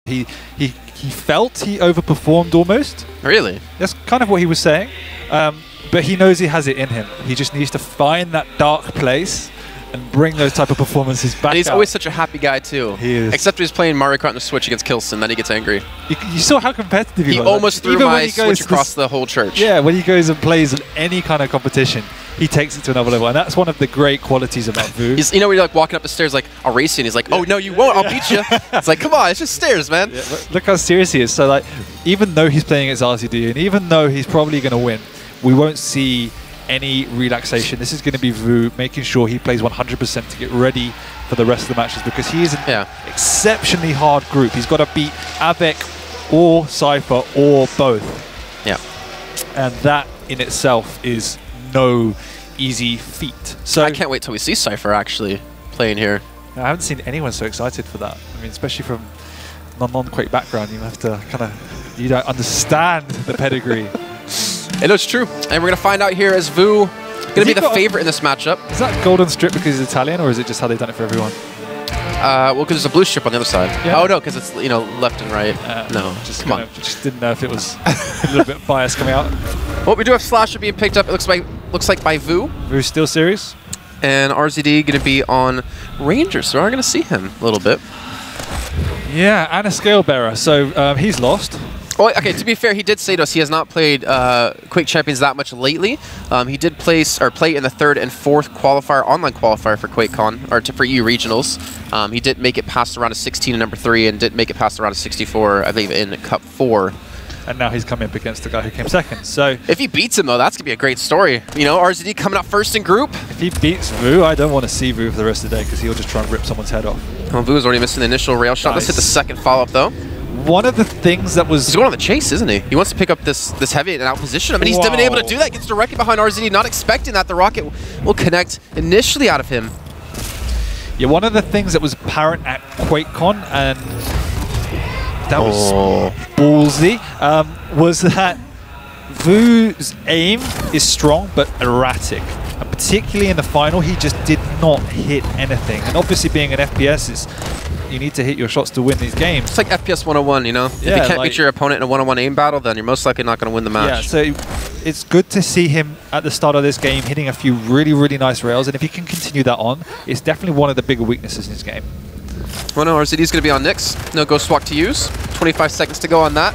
He felt he overperformed almost. Really? That's kind of what he was saying. But he knows he has it in him. He just needs to find that dark place and bring those type of performances back. And he's out. always such a happy guy too. He is. Except when he's playing Mario Kart on the Switch against Kilson, then he gets angry. You saw how competitive he was. He almost threw my Switch across the whole church. Yeah, when he goes and plays in any kind of competition, he takes it to another level, and that's one of the great qualities about Vu. He's, you know, when you're like walking up the stairs, like, I'll race you, and he's like, oh, no, you won't, I'll beat you. It's like, come on, it's just stairs, man. Yeah, look how serious he is. So, like, even though he's playing against RZD, and even though he's probably going to win, we won't see any relaxation. This is going to be Vu making sure he plays 100% to get ready for the rest of the matches, because he is an exceptionally hard group. He's got to beat Avec or Cypher or both. Yeah. And that in itself is no easy feat. So I can't wait till we see Cypher actually playing here. I haven't seen anyone so excited for that. I mean, especially from non-Quake background, you have to kind of, you don't understand the pedigree. It is true. And we're going to find out here as Vu going to be the favorite in this matchup. Is that golden strip because he's Italian, or is it just how they've done it for everyone? Well, because there's a blue strip on the other side. Yeah. Oh, no, because it's, you know, left and right. No, just come on. Just didn't know if it was a little bit biased coming out. Well, we do have Slasher being picked up, it looks like by Vu. Vu's still serious. And RZD going to be on Ranger, so we're going to see him a little bit. Yeah, and a scale bearer, so he's lost. Oh, okay, to be fair, he did say to us he has not played Quake Champions that much lately. He did play in the 3rd and 4th qualifier, online qualifier for QuakeCon, or for EU Regionals. He did make it past the round of 16 in number 3, and did make it past the round of 64, I believe, in Cup 4. And now he's coming up against the guy who came 2nd. So if he beats him, though, that's going to be a great story. You know, RZD coming up first in group. If he beats Vu, I don't want to see Vu for the rest of the day, because he'll just try and rip someone's head off. Well, Vu was already missing the initial rail shot. Let's hit the second follow-up, though. One of the things that was... He's going on the chase, isn't he? He wants to pick up this heavy and out position. I mean, he's been able to do that. Gets directly behind RZD, not expecting that the rocket will connect initially out of him. Yeah, one of the things that was apparent at QuakeCon, and that was ballsy, was that Vu's aim is strong but erratic. And particularly in the final, he just did not hit anything. And obviously being an FPS is... You need to hit your shots to win these games. It's like FPS 101, you know? If you can't beat your opponent in a one-on-one aim battle, then you're most likely not going to win the match. Yeah, so it's good to see him at the start of this game hitting a few really, really nice rails, and if he can continue that on, it's definitely one of the bigger weaknesses in his game. Well, no, RZD's going to be on Nyx. No Ghost Walk to use. 25 seconds to go on that.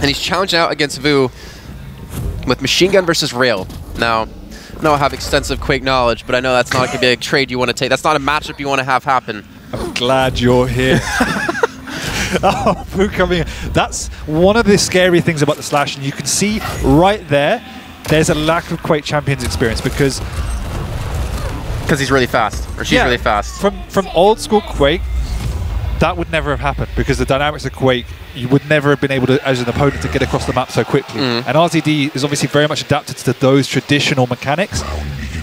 And he's challenging out against Vu with Machine Gun versus Rail. Now, I know I have extensive Quake knowledge, but I know that's not going to be a trade you want to take. That's not a matchup you want to have happen. I'm glad you're here. Oh, Vu coming in. That's one of the scary things about the Slash, and you can see right there, there's a lack of Quake Champions experience because he's really fast, or she's really fast. From old school Quake, that would never have happened because the dynamics of Quake, you would never have been able to, as an opponent, to get across the map so quickly. And RZD is obviously very much adapted to those traditional mechanics,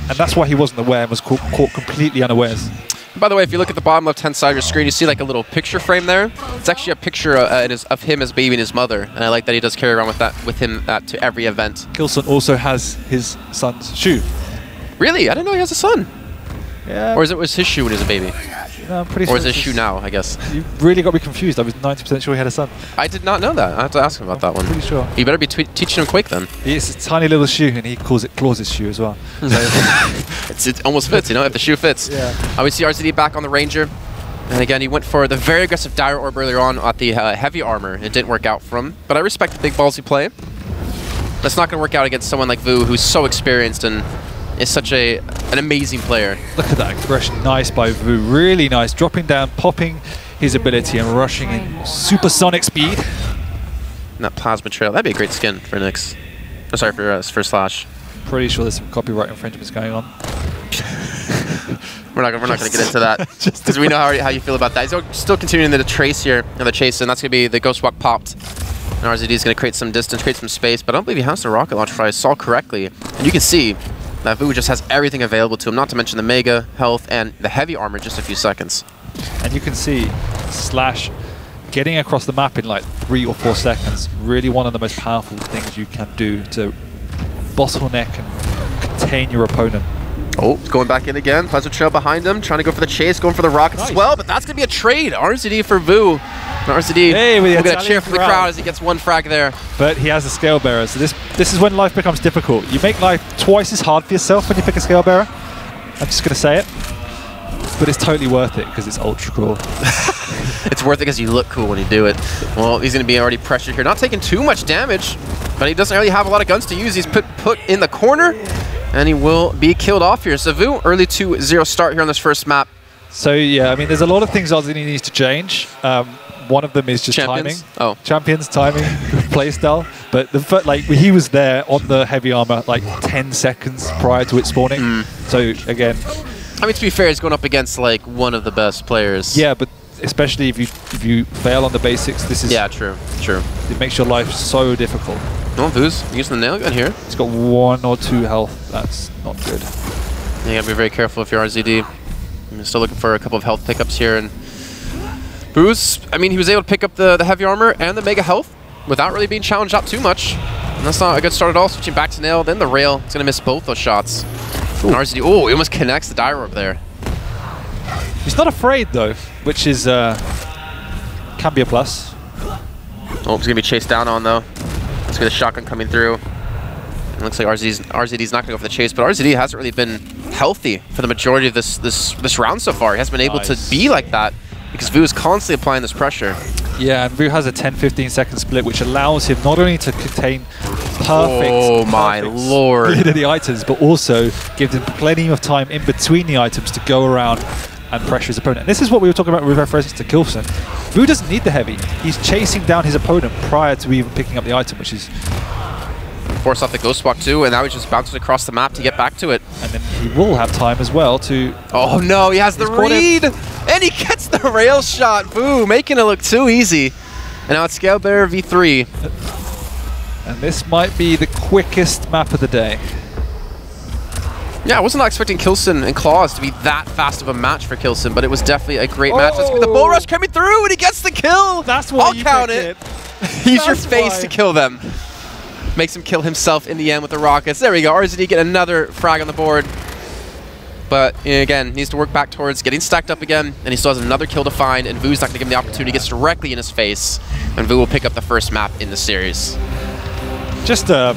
and that's why he wasn't aware and was caught completely unawares. By the way, if you look at the bottom left-hand side of your screen, you see like a little picture frame there. It's actually a picture of him as baby and his mother, and I like that he does carry around with him to every event. Kilson also has his son's shoe. Really? I didn't know he has a son. Yeah. Or was his shoe when he was a baby? No, I'm pretty sure. Or is his shoe now, I guess? You really got me confused. I was 90% sure he had a son. I did not know that. I have to ask him about that one. Pretty sure. You better be teaching him Quake then. It's a tiny little shoe, and he calls it Claus's shoe as well. So it almost fits, you know, if the shoe fits. Yeah. We see RZD back on the Ranger. And again, he went for the very aggressive Dire Orb earlier on at the heavy armor. It didn't work out for him. But I respect the big ballsy play. That's not going to work out against someone like Vu, who's so experienced and is such an amazing player. Look at that aggression. Nice by Vu. Really nice. Dropping down, popping his ability and rushing in supersonic speed. And that plasma trail. That'd be a great skin for Nyx. Oh, sorry, for Slash. Pretty sure there's some copyright infringements going on. We're not going to get into that because we know how you feel about that. He's still continuing the chase here, and that's going to be the Ghost Walk popped. And RZD is going to create some distance, create some space, but I don't believe he has the rocket launcher if I saw correctly. And you can see that Vu just has everything available to him, not to mention the Mega, Health, and the Heavy Armor in just a few seconds. And you can see Slash getting across the map in like 3 or 4 seconds. Really one of the most powerful things you can do to bottleneck and contain your opponent. Oh, going back in again. Plasma Trail behind him, trying to go for the chase, going for the rockets as well, but that's going to be a trade. RZD for Vu. RZD, hey, we're going to cheer from the crowd as he gets one frag there. But he has a scale bearer, so this is when life becomes difficult. You make life twice as hard for yourself when you pick a scale bearer. I'm just going to say it. But it's totally worth it because it's ultra cool. It's worth it because you look cool when you do it. Well, he's going to be already pressured here. Not taking too much damage, but he doesn't really have a lot of guns to use. He's put in the corner, and he will be killed off here. So Vu, early 2-0 start here on this first map. So yeah, I mean, there's a lot of things RZD needs to change. One of them is just Champions? timing. Oh. Champions, timing, playstyle. But he was there on the heavy armor like 10 seconds prior to it spawning. So again, I mean, to be fair, he's going up against like one of the best players. Yeah, but especially if you fail on the basics, this is true. It makes your life so difficult. Oh, Vu's using the nail gun here. He's got 1 or 2 health. That's not good. You gotta be very careful if you're RZD. I'm still looking for a couple of health pickups here, and Vu's, I mean, he was able to pick up the heavy armor and the mega health without really being challenged out too much. And that's not a good start at all. Switching back to nail, then the rail. He's gonna miss both those shots. And RZD, oh, he almost connects the die orb there. He's not afraid though, which is can be a plus. Oh, he's gonna be chased down on though. Let's get a shotgun coming through. It looks like RZD's not gonna go for the chase, but RZD hasn't really been healthy for the majority of this round so far. He hasn't been able to be like that because Vu is constantly applying this pressure. Yeah, and Vu has a 10-15 second split, which allows him not only to contain perfect split of the items, but also gives him plenty of time in between the items to go around and pressure his opponent. And this is what we were talking about with reference to Kilson. Vu doesn't need the heavy. He's chasing down his opponent prior to even picking up the item, which is... Force off the Ghost Walk too, and now he just bounces across the map to get back to it. And then he will have time as well to... Oh no, he has the read! And he gets the rail shot! Vu, making it look too easy. And now it's Scale Bearer v3. And this might be the quickest map of the day. Yeah, I wasn't expecting Kilson and Claws to be that fast of a match for Kilson, but it was definitely a great match. That's the bull rush coming through, and he gets the kill! That's why I'll count it! Use your face to kill them. Makes him kill himself in the end with the rockets. There we go. RZD get another frag on the board. But again, needs to work back towards getting stacked up again, and he still has another kill to find, and Vu's not going to give him the opportunity. He gets directly in his face, and Vu will pick up the first map in the series. Just a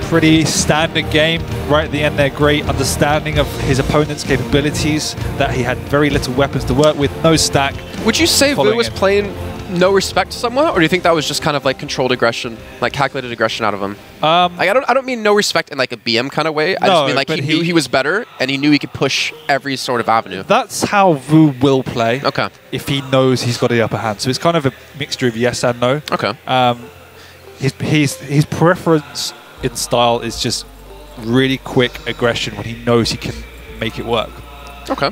pretty standard game right at the end there. Great understanding of his opponent's capabilities, that he had very little weapons to work with, no stack. Would you say Vu was playing no respect somewhat, or do you think that was just kind of like controlled aggression, like calculated aggression out of him? Like, I don't mean no respect in like a BM kind of way. I just mean like he knew he was better, and he knew he could push every sort of avenue. That's how Vu will play. Okay. If he knows he's got the upper hand, so it's kind of a mixture of yes and no. Okay. His preference in style is just really quick aggression when he knows he can make it work. Okay.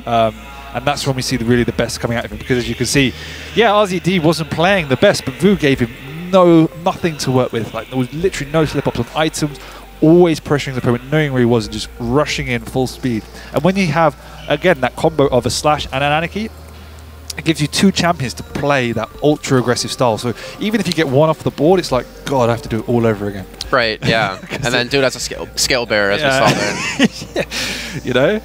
And that's when we see really the best coming out of him, because as you can see, yeah, RZD wasn't playing the best, but Vu gave him nothing to work with. Like, there was literally no slip-ups on items, always pressuring the opponent, knowing where he was, and just rushing in full speed. And when you have, again, that combo of a slash and an anarchy, it gives you 2 champions to play that ultra-aggressive style. So even if you get one off the board, it's like, God, I have to do it all over again. Right, yeah. And then do it as a scale bearer, as we saw there. You know?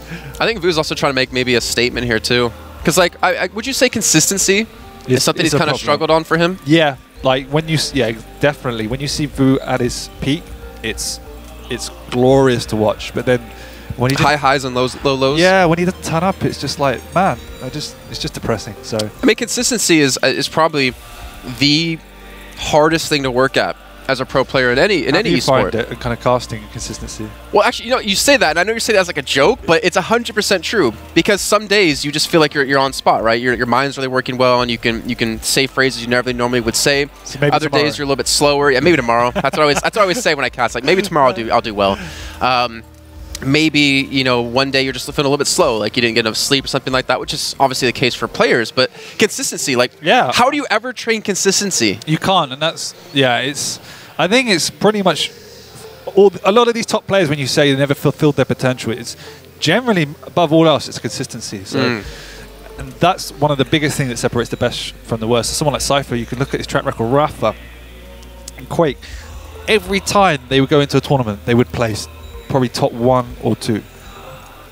I think Vu's also trying to make maybe a statement here, too. Because, like, would you say consistency is something he's kind of struggled on for him? Yeah. Like, when you... Yeah, definitely. When you see Vu at his peak, it's glorious to watch. But then... when he high highs and low lows. Yeah, when he doesn't turn up, it's just like, man, it's just depressing. So I mean, consistency is probably the hardest thing to work at as a pro player in any esport. Kind of casting consistency. Well, actually, you say that, and I know you say that as like a joke, but it's 100% true, because some days you just feel like you're on spot, right? Your mind's really working well, and you can say phrases you never normally would say. So other days you're a little bit slower. Yeah, maybe tomorrow. That's what I always say when I cast. Like, maybe tomorrow I'll do well. Maybe, you know, one day you're just feeling a little bit slow, like you didn't get enough sleep or something like that, which is obviously the case for players. But consistency, like, how do you ever train consistency? You can't, and that's, I think it's pretty much a lot of these top players, when you say they never fulfilled their potential, it's generally, above all else, it's consistency. So, and that's one of the biggest things that separates the best from the worst. So someone like Cypher, you can look at his track record, Rafa and Quake. Every time they would go into a tournament, they would place probably top 1 or 2,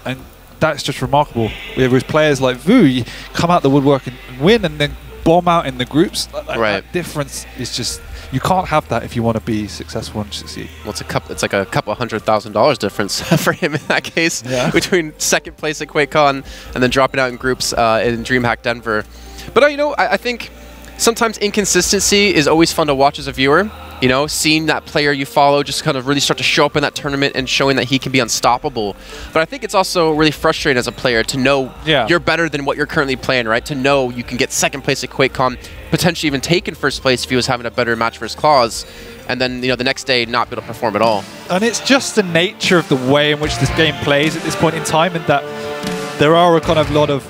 and that's just remarkable. Whereas players like Vu, you come out the woodwork and win, and then bomb out in the groups. Right. That difference is just, you can't have that if you want to be successful and succeed. Well, it's like a couple $100,000 difference for him in that case, between second place at QuakeCon and then dropping out in groups in DreamHack Denver. But you know, I think sometimes inconsistency is always fun to watch as a viewer. You know, seeing that player you follow just kind of really start to show up in that tournament and showing that he can be unstoppable. But I think it's also really frustrating as a player to know you're better than what you're currently playing, right? To know you can get second place at QuakeCon, potentially even taking first place if he was having a better match versus Claus, and then, you know, the next day not be able to perform at all. And it's just the nature of the way in which this game plays at this point in time, and that there are a kind of lot of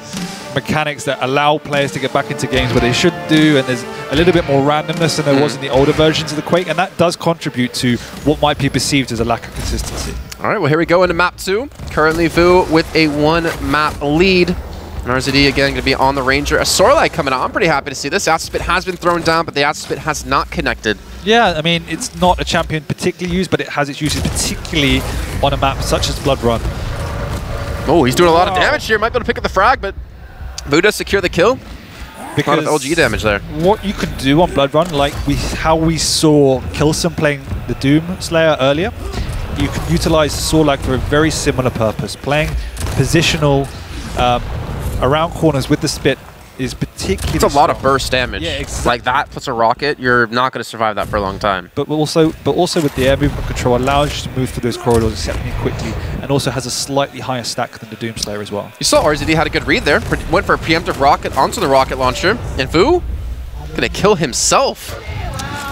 mechanics that allow players to get back into games where they shouldn't do, and there's a little bit more randomness than there was in the older versions of the Quake, and that does contribute to what might be perceived as a lack of consistency. All right, well, here we go into map 2. Currently, Vu with a 1-map lead. And RZD again going to be on the Ranger. A Sorlight coming out. I'm pretty happy to see this. Aspit has been thrown down, but the Aspit has not connected. Yeah, I mean, it's not a champion particularly used, but it has its uses particularly on a map such as Blood Run. Oh, he's doing a lot of damage here. Might be able to pick up the frag, but Vu does secure the kill. Because a lot of LG damage there. What you can do on Blood Run, like how we saw Kilson playing the Doom Slayer earlier, you can utilize Sorlag for a very similar purpose. Playing positional around corners with the Spit is particularly It's a lot of burst damage. Yeah, exactly. Like that puts a rocket, you're not going to survive that for a long time. But also with the air movement control allows you to move through those corridors exceptionally quickly, and also has a slightly higher stack than the Doomslayer as well. You saw RZD had a good read there. Went for a preemptive rocket onto the rocket launcher, and Vu gonna kill himself.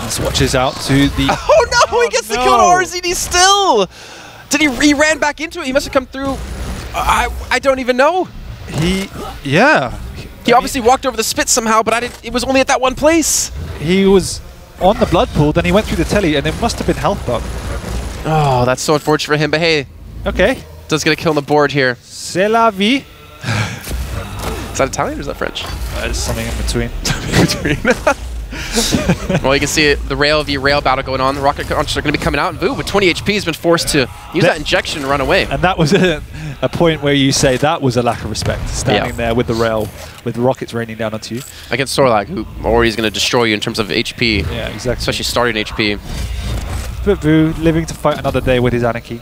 And swatches out to the... Oh no, he gets the kill on RZD still! Did he ran back into it? He must have come through... I don't even know. He obviously walked over the Spit somehow, but it was only at that one place. He was on the blood pool, then he went through the telly, and it must have been health bug. Oh, that's so unfortunate for him, but hey. Okay. Does get a kill on the board here. C'est la vie. Is that Italian or is that French? It's something in between. Well, you can see the rail v rail battle going on. The rocket launchers are going to be coming out, and Vu with 20 HP has been forced to use that injection and run away. And that was a point where you say that was a lack of respect, standing there with the rail, with rockets raining down onto you. Against Sorlag, who already is going to destroy you in terms of HP. Yeah, exactly. Especially starting HP. But Vu living to fight another day with his anarchy.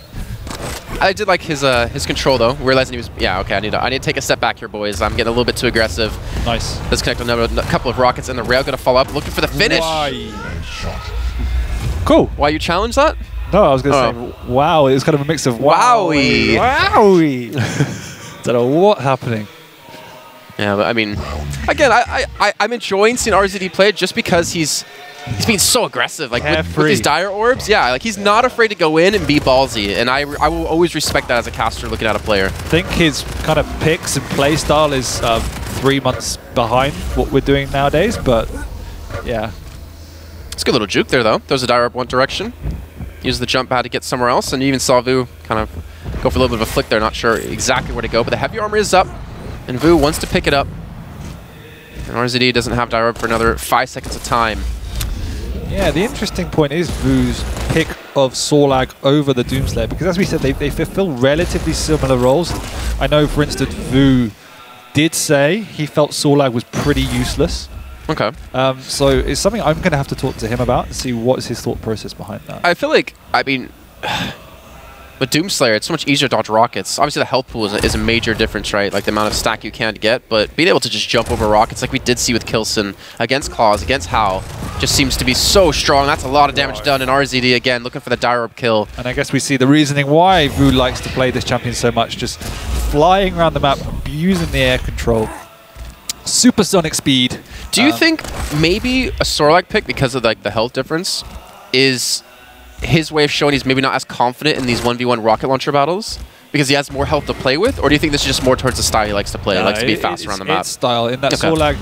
I did like his control though, realizing he was okay. I need to take a step back here, boys. I'm getting a little bit too aggressive. Nice. Let's connect a couple of rockets, and the rail gonna fall up, looking for the finish. Cool. Why you challenge that? No, I was gonna say wow. It was kind of a mix of wowie. Don't know what's happening. Yeah, but I mean, again, I'm enjoying seeing RZD play just because he's being so aggressive, like with these dire orbs. Yeah, like he's not afraid to go in and be ballsy, and I will always respect that as a caster looking at a player. I think his kind of picks and play style is 3 months behind what we're doing nowadays, but yeah. It's a good little juke there though. Throws a dire orb one direction, uses the jump pad to get somewhere else, and you even saw Vu kind of go for a little bit of a flick there, not sure exactly where to go, but the heavy armor is up, and Vu wants to pick it up. And RZD doesn't have dire orb for another 5 seconds of time. Yeah, the interesting point is Vu's pick of Sorlag over the Doomslayer, because as we said, they fulfill relatively similar roles. I know, for instance, Vu did say he felt Sorlag was pretty useless. Okay. So it's something I'm going to have to talk to him about and see what's his thought process behind that. I feel like, I mean, with Doomslayer, it's so much easier to dodge rockets. Obviously, the health pool is a major difference, right? Like the amount of stack you can get, but being able to just jump over rockets like we did see with Kilson against Claus, against Hao, just seems to be so strong. That's a lot of damage done in RZD again, looking for the dire orb kill. And I guess we see the reasoning why Vu likes to play this champion so much, just flying around the map, abusing the air control. Supersonic speed. Do you think maybe a Sorlag pick, because of like the health difference, is his way of showing he's maybe not as confident in these 1v1 rocket launcher battles because he has more health to play with? Or do you think this is just more towards the style he likes to play? He likes to be fast around the map. It's style. In that Sorlag,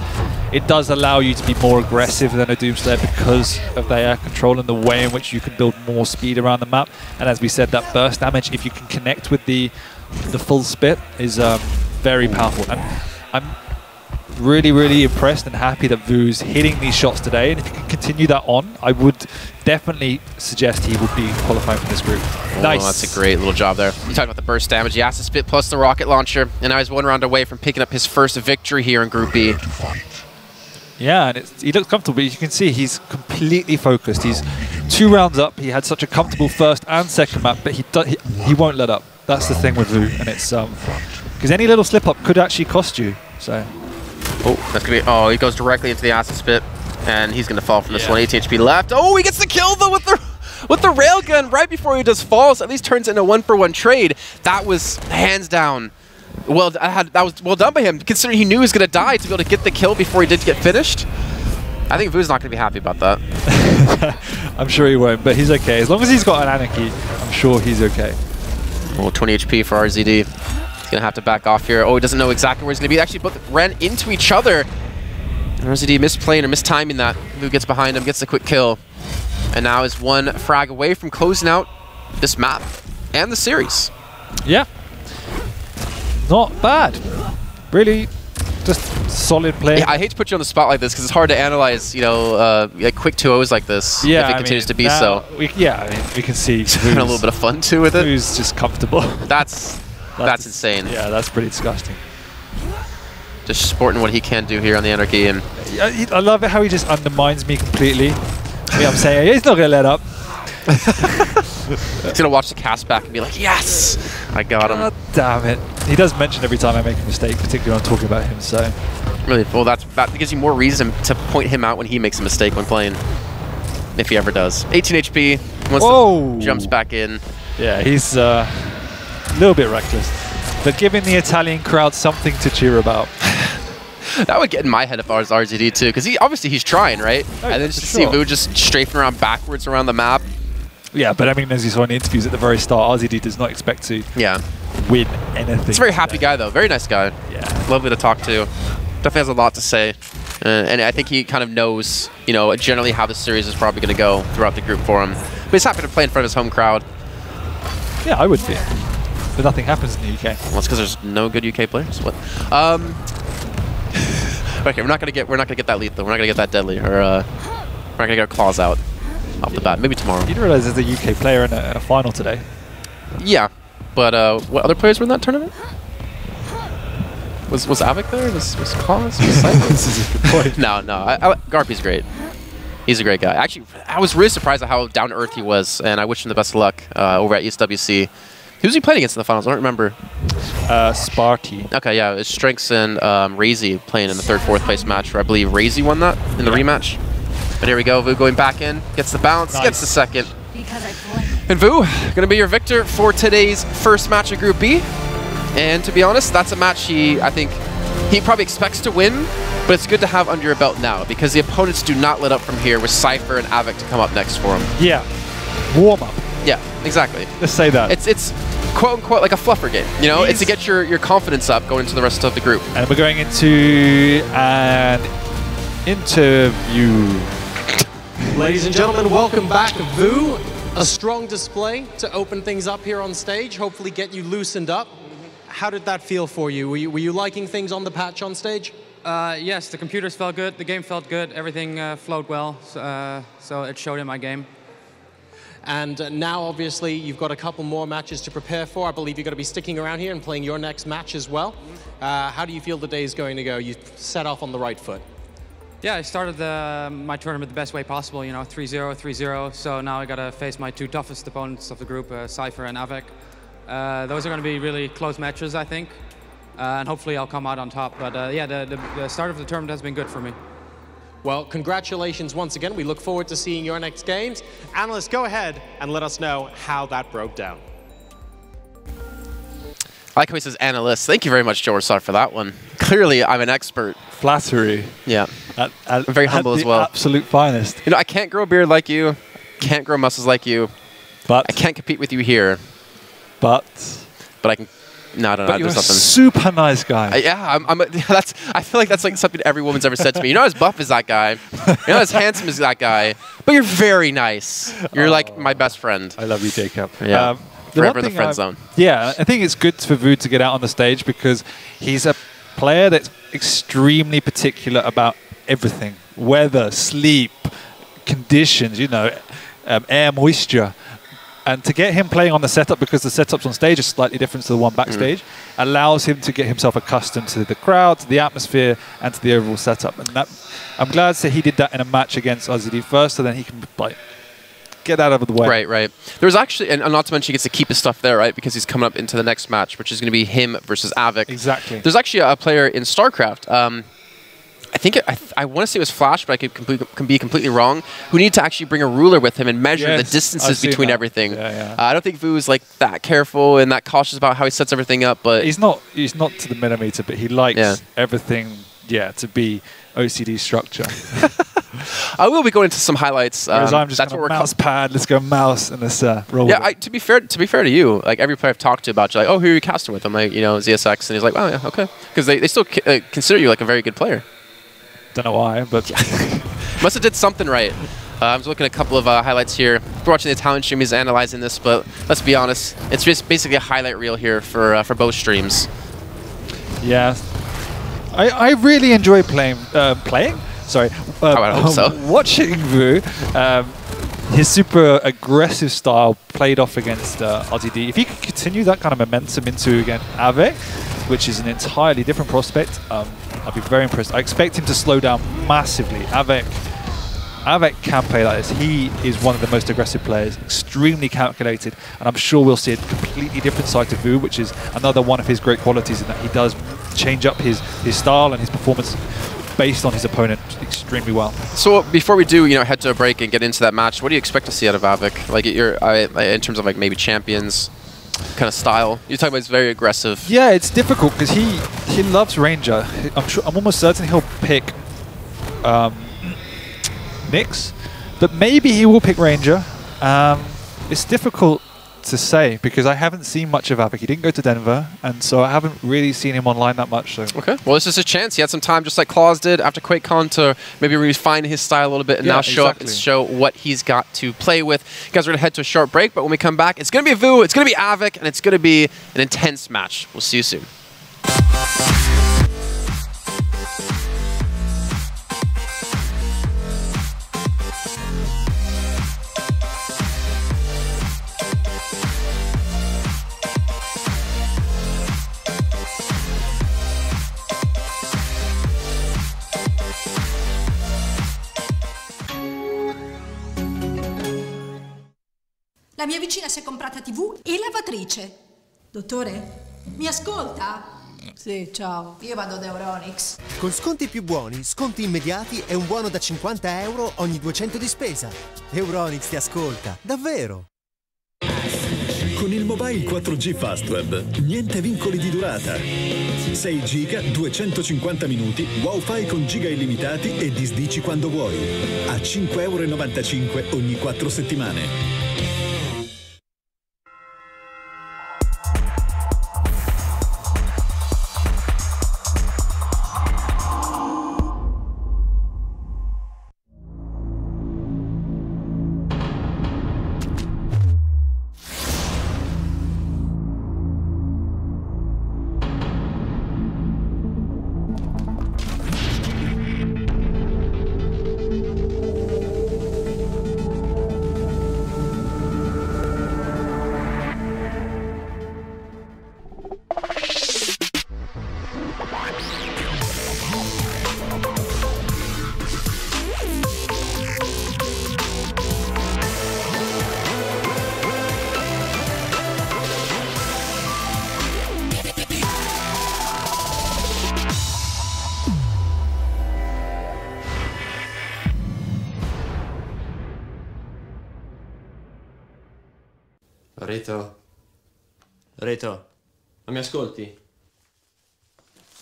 it does allow you to be more aggressive than a Doomslayer because of the air control and the way in which you can build more speed around the map. And as we said, that burst damage, if you can connect with the full Spit, is very powerful. And I'm really, really impressed and happy that Vu's hitting these shots today. And if you can continue that on, I would definitely suggest he would be qualifying for this group. Nice. That's a great little job there. You talked about the burst damage. He has to Spit plus the rocket launcher, and now he's 1 round away from picking up his first victory here in Group B. Yeah, and he looks comfortable, but you can see he's completely focused. He's 2 rounds up. He had such a comfortable first and second map, but he won't let up. That's the thing with Vu, and it's because any little slip up could actually cost you. So, that's gonna be. Oh, he goes directly into the acid spit, and he's gonna fall from this one. 18 HP left. Oh, he gets the kill though with the railgun right before he does falls. At least turns into a 1-for-1 trade. That was hands down. Well, that was well done by him, considering he knew he was gonna die to be able to get the kill before he did get finished. I think Vu's not gonna be happy about that. I'm sure he won't, but he's okay. As long as he's got an Anarchy, I'm sure he's okay. Well, 20 HP for RZD. He's gonna have to back off here. Oh, he doesn't know exactly where he's gonna be. They actually both ran into each other. And RZD misplaying or mistiming that. Vu gets behind him, gets the quick kill. And now is 1 frag away from closing out this map and the series. Yeah. Not bad. Really, just solid play. Yeah, I hate to put you on the spot like this because it's hard to analyze, you know, like quick 2-0s like this. Yeah, if it continues to be so. We can see He's having a little bit of fun too with it. Who's just comfortable. That's insane. Yeah, that's pretty disgusting. Just sporting what he can do here on the Anarchy, and I love it how he just undermines me completely. I'm saying he's not gonna let up. He's gonna watch the cast back and be like, "Yes, I got him." God damn it! He does mention every time I make a mistake, particularly when I'm talking about him. So really, well, that gives you more reason to point him out when he makes a mistake when playing, if he ever does. 18 HP. Once jumps back in. Yeah, he's a little bit reckless, but giving the Italian crowd something to cheer about. That would get in my head if I was RZD too, because he's trying, right? Oh, and then just to see Vu just strafing around backwards around the map. Yeah, but I mean, as you saw in the interviews at the very start, RZD does not expect to win anything. He's a very happy guy, though. Very nice guy. Yeah. Lovely to talk to. Definitely has a lot to say. And I think he kind of knows, you know, generally how the series is probably going to go throughout the group for him. But he's happy to play in front of his home crowd. Yeah, I would be. But nothing happens in the UK. Well, it's because there's no good UK players. What? Okay, we're not gonna get that lethal. We're not gonna get that deadly, or we're not gonna get our claws out off the bat. Maybe tomorrow. You didn't realize there's a UK player in a final today. Yeah, but what other players were in that tournament? Was Avik there? Was Claws? This is a good point. No. Garpy's great. He's a great guy. Actually, I was really surprised at how down to earth he was, and I wish him the best of luck over at ESWC. Who was he playing against in the finals? I don't remember. Sparty. Okay, yeah, it was Strengths and RZD playing in the 3rd, 4th place match, where I believe RZD won that in the rematch. But here we go, Vu going back in, gets the bounce, gets the second. And Vu, gonna be your victor for today's first match of Group B. And to be honest, that's a match I think he probably expects to win, but it's good to have under your belt now, because the opponents do not let up from here with Cypher and Avik to come up next for him. Yeah, warm up. Yeah, exactly. Let's say that. It's quote unquote like a fluffer game, you know? It's to get your confidence up going into the rest of the group. And we're going into an interview. Ladies and gentlemen, welcome back. Vu, a strong display to open things up here on stage, hopefully get you loosened up. How did that feel for you? Were you liking things on the patch on stage? Yes, the computers felt good, the game felt good, everything flowed well, so it showed in my game. And now, obviously, you've got a couple more matches to prepare for. I believe you're going to be sticking around here and playing your next match as well. How do you feel the day is going to go? You set off on the right foot. Yeah, I started my tournament the best way possible, you know, 3-0, 3-0. So now I got to face my 2 toughest opponents of the group, Cypher and Avik. Those are going to be really close matches, I think. And hopefully I'll come out on top. But yeah, the start of the tournament has been good for me. Well, congratulations once again. We look forward to seeing your next games. Analysts, go ahead and let us know how that broke down. I like how he says analyst. Thank you very much, Joe Rosar, for that one. Clearly, I'm an expert. Flattery. Yeah. I'm very humble as well. Absolute finest. You know, I can't grow a beard like you. Can't grow muscles like you. But I can't compete with you here. But I can. No, I don't know. But you're a super nice guy. Yeah, I feel like that's like something every woman's ever said to me. You're not as buff as that guy. You're not as handsome as that guy. But you're very nice. You're like my best friend. I love you, Jacob. Yeah. Forever in the friend zone. Yeah, I think it's good for Vu to get out on the stage because he's a player that's extremely particular about everything. Weather, sleep, conditions, you know, air moisture. And to get him playing on the setup, because the setups on stage are slightly different to the one backstage, allows him to get himself accustomed to the crowd, to the atmosphere, and to the overall setup. And that, I'm glad that he did that in a match against RZD first, so then he can like get out of the way. Right, right. There's actually, and not to mention he gets to keep his stuff there, right? Because he's coming up into the next match, which is going to be him versus Avik. Exactly. There's actually a player in StarCraft. I think I want to say it was Flash, but I can be completely wrong. Who need to actually bring a ruler with him and measure the distances between everything. I don't think Vu's like that careful and that cautious about how he sets everything up. But he's not to the millimeter, but he likes everything. To be OCD structure. I will be going into some highlights. Whereas I'm just that's what we're mouse pad. Let's go mouse and let's roll. Yeah, to be fair to you, like every player I've talked to about, you're like, oh, who are you casting with? I'm like, ZSX, and he's like, oh yeah, okay, because they still consider you like a very good player. Don't know why, but must have did something right. I'm just looking at a couple of highlights here. If we're watching the Italian stream, he's analyzing this, but let's be honest, it's just basically a highlight reel here for both streams. Yeah, I really enjoy playing. Sorry, I hope so. Watching Vu. His super aggressive style played off against RZD. If he could continue that kind of momentum into against Avik, which is an entirely different prospect, I'd be very impressed. I expect him to slow down massively. Avik can play like this. He is one of the most aggressive players, extremely calculated, and I'm sure we'll see a completely different side to Vu, which is another one of his great qualities in that he does change up his style and his performance based on his opponent extremely well. So before we do, head to a break and get into that match, what do you expect to see out of Avik? Like in terms of like maybe champions kind of style? You're talking about it's very aggressive. Yeah, it's difficult because he loves Ranger. I'm almost certain he'll pick Nyx, but maybe he will pick Ranger. It's difficult to say because I haven't seen much of Avik. He didn't go to Denver, and so I haven't really seen him online that much. So. Okay, well, this is a chance. He had some time, just like Claus did after QuakeCon, to maybe refine his style a little bit and now show up and show what he's got to play with. You guys are going to head to a short break, but when we come back, it's going to be Vu, it's going to be Avik, and it's going to be an intense match. We'll see you soon. La mia vicina si è comprata TV e lavatrice. Dottore, mi ascolta? Sì, ciao. Io vado da Euronics. Con sconti più buoni, sconti immediati e un buono da 50 euro ogni 200 di spesa. Euronics ti ascolta, davvero. Con il mobile 4G Fastweb, niente vincoli di durata. 6 giga, 250 minuti, wifi con giga illimitati e disdici quando vuoi. A 5,95 euro ogni 4 settimane. Reto, ma mi ascolti?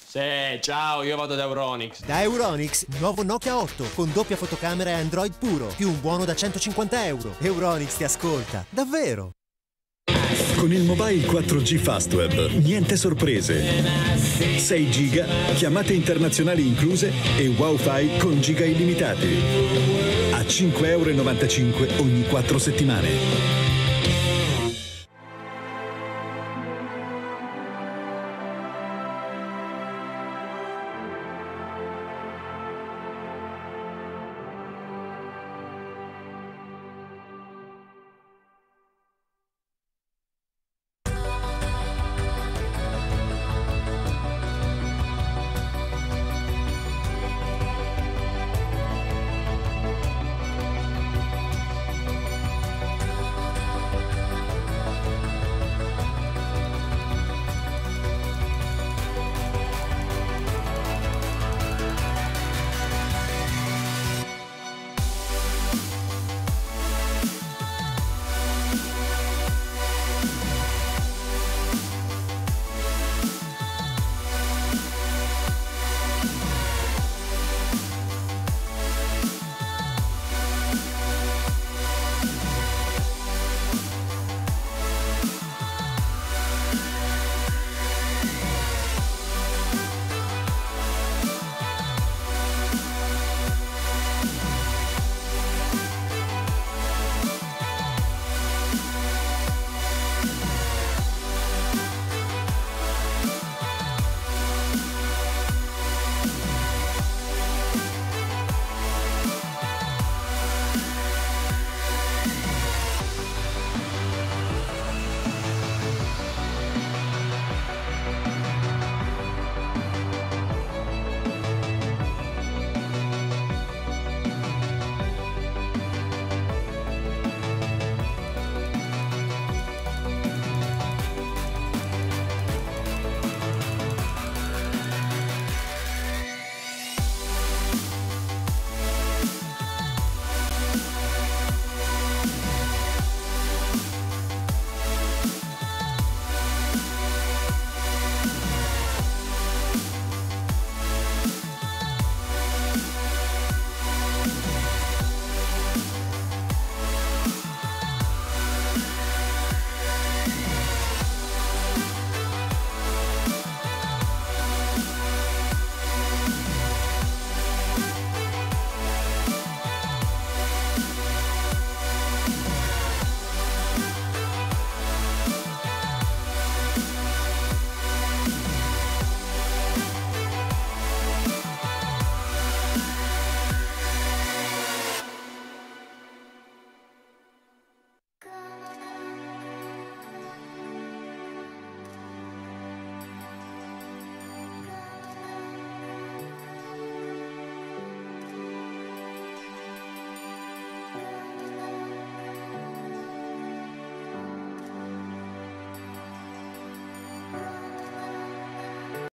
Sì, ciao, io vado da Euronics. Da Euronics, nuovo Nokia 8 con doppia fotocamera e Android puro, più un buono da 150 euro. Euronics ti ascolta, davvero. Con il mobile 4G Fastweb, niente sorprese. 6 giga, chiamate internazionali incluse e wifi con giga illimitati. A 5,95 euro ogni 4 settimane.